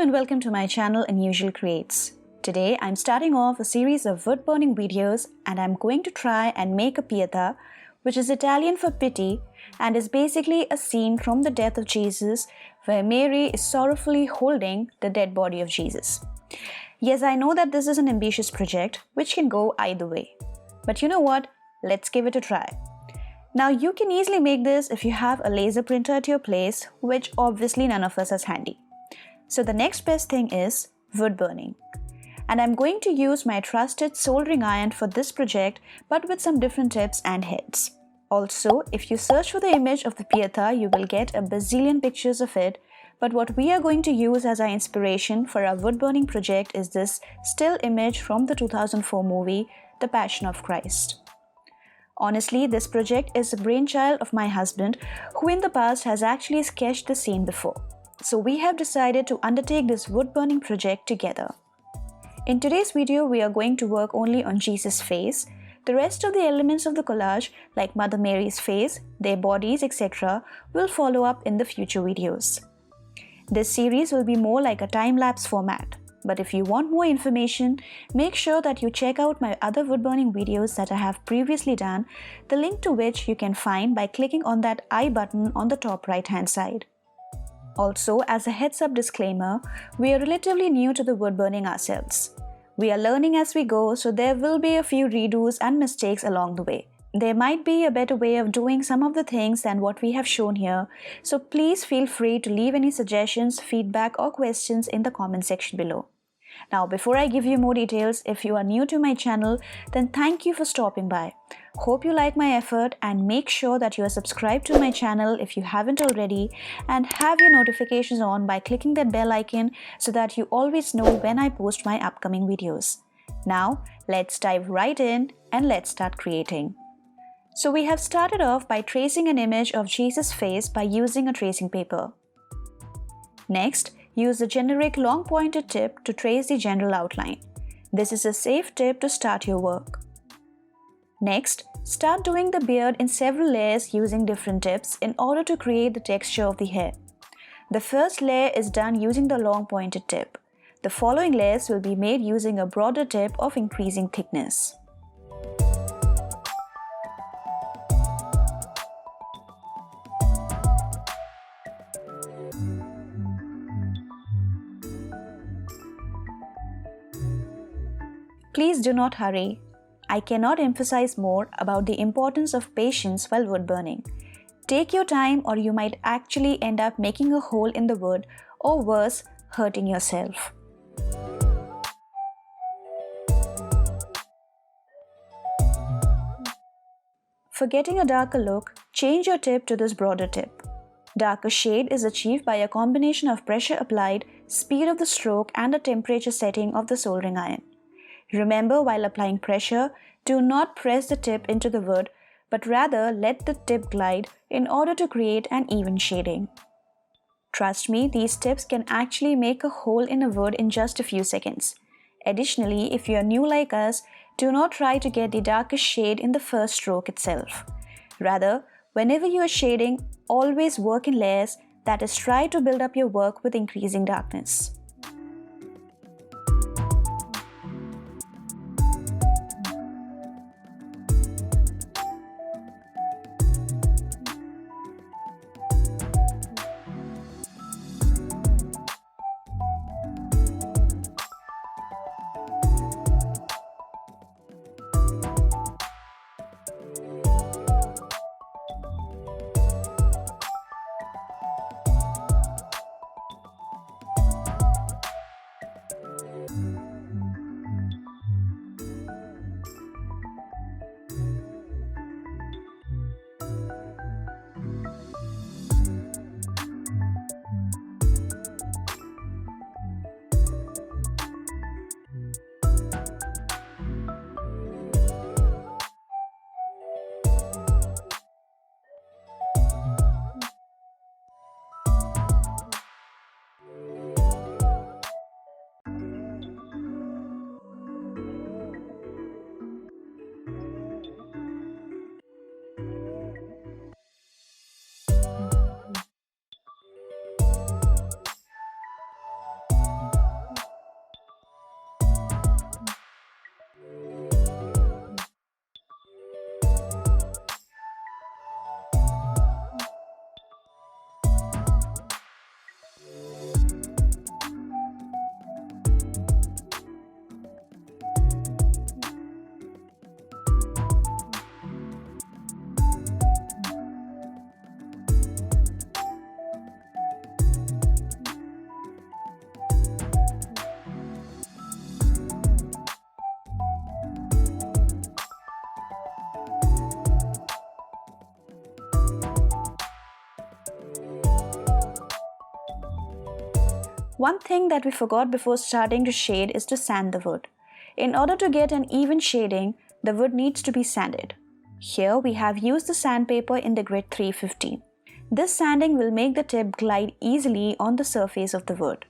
and welcome to my channel Unusual Creates. Today I'm starting off a series of wood burning videos and I'm going to try and make a Pieta, which is Italian for pity and is basically a scene from the death of Jesus where Mary is sorrowfully holding the dead body of Jesus. Yes, I know that this is an ambitious project which can go either way. But you know what? Let's give it a try. Now you can easily make this if you have a laser printer at your place, which obviously none of us has handy. So the next best thing is wood burning. And I'm going to use my trusted soldering iron for this project, but with some different tips and heads. Also, if you search for the image of the Pieta, you will get a bazillion pictures of it, but what we are going to use as our inspiration for our wood burning project is this still image from the 2004 movie, The Passion of Christ. Honestly, this project is a brainchild of my husband, who in the past has actually sketched the scene before. So we have decided to undertake this wood burning project together. In today's video, we are going to work only on Jesus' face. The rest of the elements of the collage, like Mother Mary's face, their bodies, etc., will follow up in the future videos. This series will be more like a time-lapse format. But if you want more information, make sure that you check out my other wood burning videos that I have previously done, the link to which you can find by clicking on that I button on the top right hand side. Also, as a heads up disclaimer, we are relatively new to the wood burning ourselves. We are learning as we go, so there will be a few redos and mistakes along the way. There might be a better way of doing some of the things than what we have shown here, so please feel free to leave any suggestions, feedback or questions in the comment section below. Now, before I give you more details, if you are new to my channel, then thank you for stopping by. Hope you like my effort and make sure that you are subscribed to my channel if you haven't already and have your notifications on by clicking that bell icon so that you always know when I post my upcoming videos. Now, let's dive right in and let's start creating. So we have started off by tracing an image of Jesus' face by using a tracing paper. Next, use the generic long pointed tip to trace the general outline. This is a safe tip to start your work. Next, start doing the beard in several layers using different tips in order to create the texture of the hair. The first layer is done using the long pointed tip. The following layers will be made using a broader tip of increasing thickness. Please do not hurry. I cannot emphasize more about the importance of patience while wood burning. Take your time or you might actually end up making a hole in the wood or worse, hurting yourself. For getting a darker look, change your tip to this broader tip. Darker shade is achieved by a combination of pressure applied, speed of the stroke and the temperature setting of the soldering iron. Remember, while applying pressure, do not press the tip into the wood, but rather let the tip glide in order to create an even shading. Trust me, these tips can actually make a hole in a wood in just a few seconds. Additionally, if you are new like us, do not try to get the darkest shade in the first stroke itself. Rather, whenever you are shading, always work in layers, that is, try to build up your work with increasing darkness. One thing that we forgot before starting to shade is to sand the wood. In order to get an even shading, the wood needs to be sanded. Here we have used the sandpaper in the grit 350. This sanding will make the tip glide easily on the surface of the wood.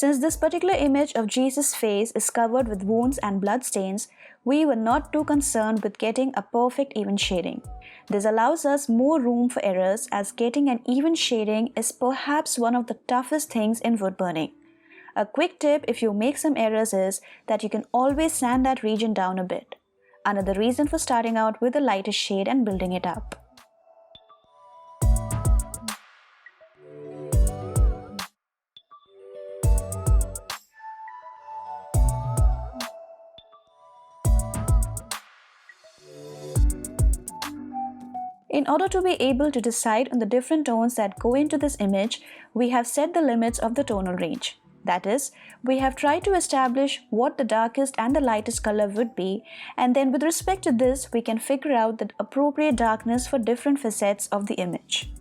Since this particular image of Jesus' face is covered with wounds and bloodstains, we were not too concerned with getting a perfect even shading. This allows us more room for errors, as getting an even shading is perhaps one of the toughest things in wood burning. A quick tip if you make some errors is that you can always sand that region down a bit. Another reason for starting out with the lightest shade and building it up. In order to be able to decide on the different tones that go into this image, we have set the limits of the tonal range. That is, we have tried to establish what the darkest and the lightest color would be, and then with respect to this, we can figure out the appropriate darkness for different facets of the image.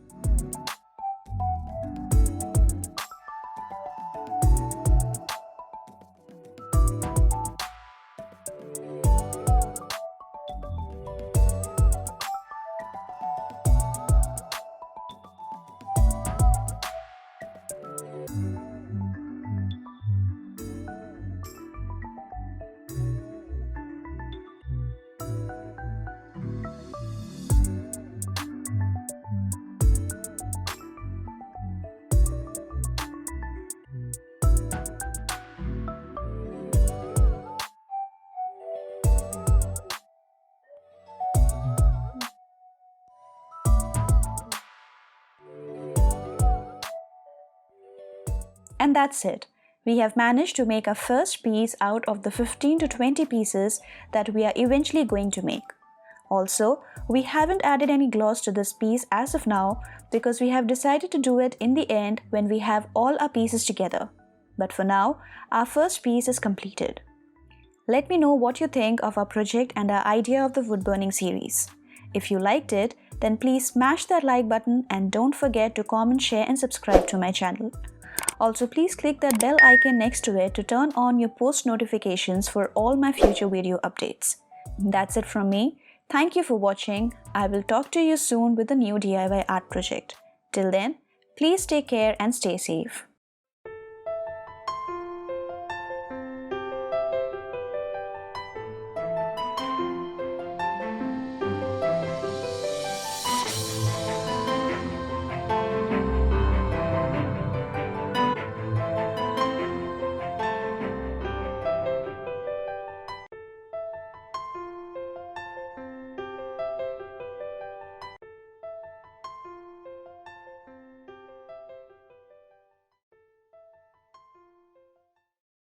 And that's it. We have managed to make our first piece out of the 15 to 20 pieces that we are eventually going to make. Also, we haven't added any gloss to this piece as of now because we have decided to do it in the end when we have all our pieces together. But for now, our first piece is completed. Let me know what you think of our project and our idea of the wood burning series. If you liked it, then please smash that like button and don't forget to comment, share and subscribe to my channel. Also, please click that bell icon next to it to turn on your post notifications for all my future video updates. That's it from me. Thank you for watching. I will talk to you soon with a new DIY art project. Till then, please take care and stay safe.